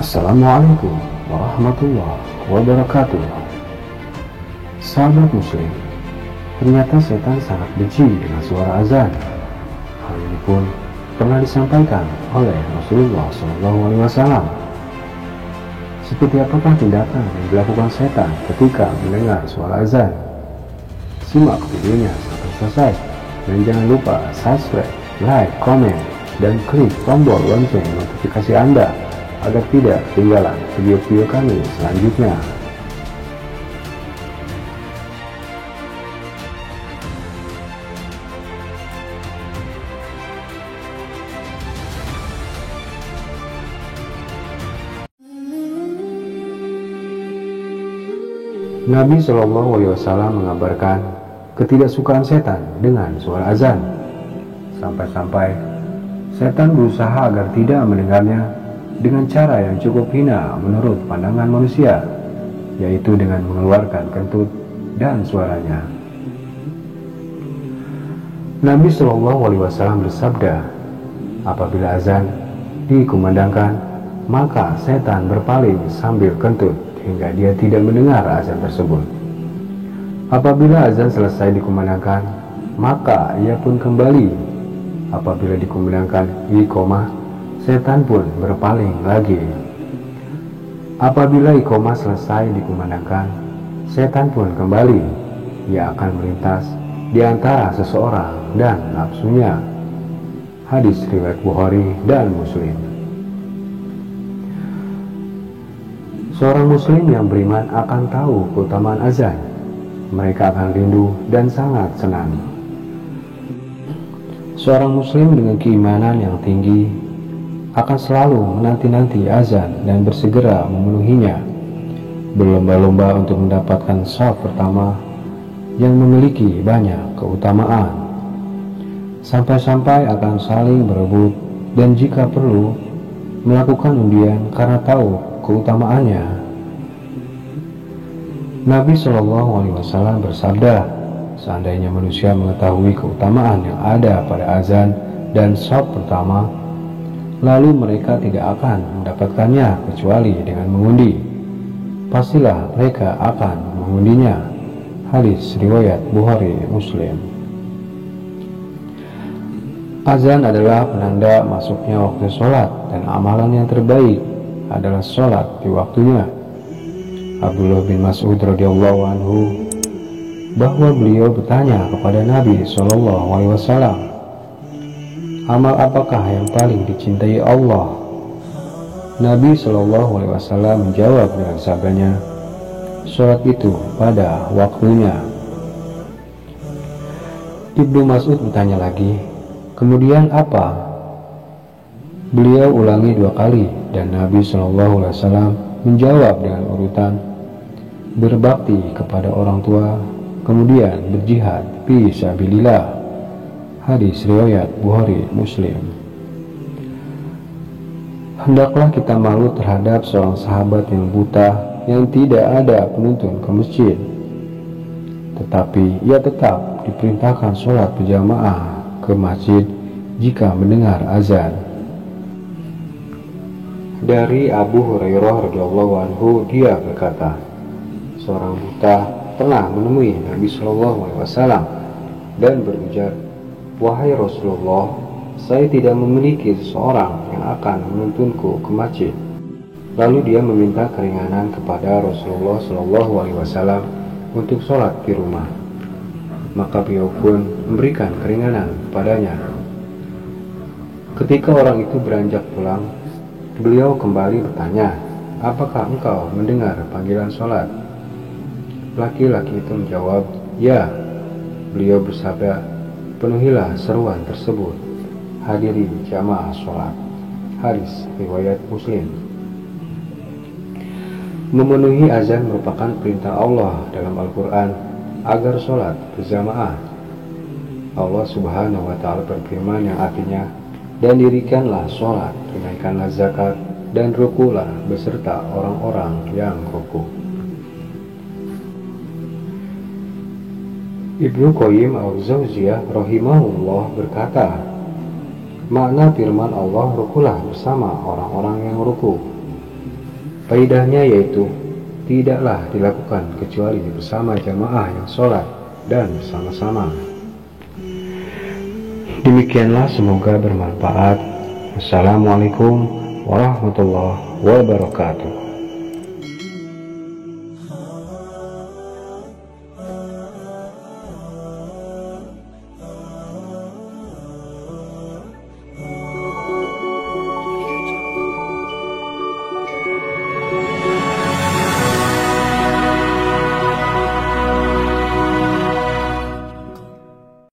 Assalamualaikum warahmatullahi wabarakatuh. Sahabat muslim, ternyata setan sangat benci dengan suara azan. Hal ini pun pernah disampaikan oleh Rasulullah SAW. Seperti apakah tindakan yang dilakukan setan ketika mendengar suara azan? Simak videonya sampai selesai dan jangan lupa subscribe, like, komen, dan klik tombol lonceng notifikasi Anda agar tidak ketinggalan video-video kami selanjutnya. Nabi SAW mengabarkan ketidaksukaan setan dengan suara azan. Sampai-sampai setan berusaha agar tidak mendengarnya dengan cara yang cukup hina menurut pandangan manusia, yaitu dengan mengeluarkan kentut dan suaranya. Nabi SAW bersabda, apabila azan dikumandangkan, maka setan berpaling sambil kentut hingga dia tidak mendengar azan tersebut. Apabila azan selesai dikumandangkan, maka ia pun kembali. Apabila dikumandangkan iqomah, setan pun berpaling lagi. Apabila iqomah selesai dikumandangkan, setan pun kembali. Ia akan melintas di antara seseorang dan nafsunya. Hadis riwayat Bukhari dan Muslim. Seorang muslim yang beriman akan tahu keutamaan azan. Mereka akan rindu dan sangat senang. Seorang muslim dengan keimanan yang tinggi akan selalu menanti-nanti azan dan bersegera memenuhinya, berlomba-lomba untuk mendapatkan shaf pertama yang memiliki banyak keutamaan, sampai-sampai akan saling berebut dan jika perlu melakukan undian karena tahu keutamaannya. Nabi SAW bersabda, seandainya manusia mengetahui keutamaan yang ada pada azan dan shaf pertama, lalu mereka tidak akan mendapatkannya kecuali dengan mengundi, pastilah mereka akan mengundinya. Hadis riwayat Bukhari Muslim. Azan adalah penanda masuknya waktu sholat dan amalan yang terbaik adalah sholat di waktunya. Abdullah bin Mas'ud radhiyallahu anhu bahwa beliau bertanya kepada Nabi SAW, amal apakah yang paling dicintai Allah? Nabi SAW menjawab dengan sabdanya, sholat itu pada waktunya. Ibnu Mas'ud bertanya lagi, kemudian apa? Beliau ulangi 2 kali dan Nabi SAW menjawab dengan urutan, berbakti kepada orang tua, kemudian berjihad fi sabilillah. Hadis riwayat Bukhari Muslim. Hendaklah kita malu terhadap seorang sahabat yang buta yang tidak ada penuntun ke masjid, tetapi ia tetap diperintahkan sholat berjamaah ke masjid jika mendengar azan. Dari Abu Hurairah radhiyallahu anhu, dia berkata, seorang buta pernah menemui Nabi SAW dan berujar, wahai Rasulullah, saya tidak memiliki seseorang yang akan menuntunku ke masjid. Lalu dia meminta keringanan kepada Rasulullah SAW untuk sholat di rumah. Maka beliau pun memberikan keringanan kepadanya. Ketika orang itu beranjak pulang, beliau kembali bertanya, apakah engkau mendengar panggilan sholat? Laki-laki itu menjawab, ya. Beliau bersabda, penuhilah seruan tersebut, hadiri jamaah sholat. Hadis riwayat Muslim. Memenuhi azan merupakan perintah Allah dalam Al-Quran agar sholat berjamaah. Allah Subhanahu wa Ta'ala berfirman yang artinya, dan dirikanlah sholat, tunaikanlah zakat, dan rukulah beserta orang-orang yang ruku. Ibnu Qayyim al-Jauziyah rahimahullah berkata, makna firman Allah, rukulah bersama orang-orang yang ruku, Faedahnya yaitu tidaklah dilakukan kecuali bersama jamaah yang sholat dan bersama-sama. Demikianlah, semoga bermanfaat. Wassalamualaikum warahmatullahi wabarakatuh.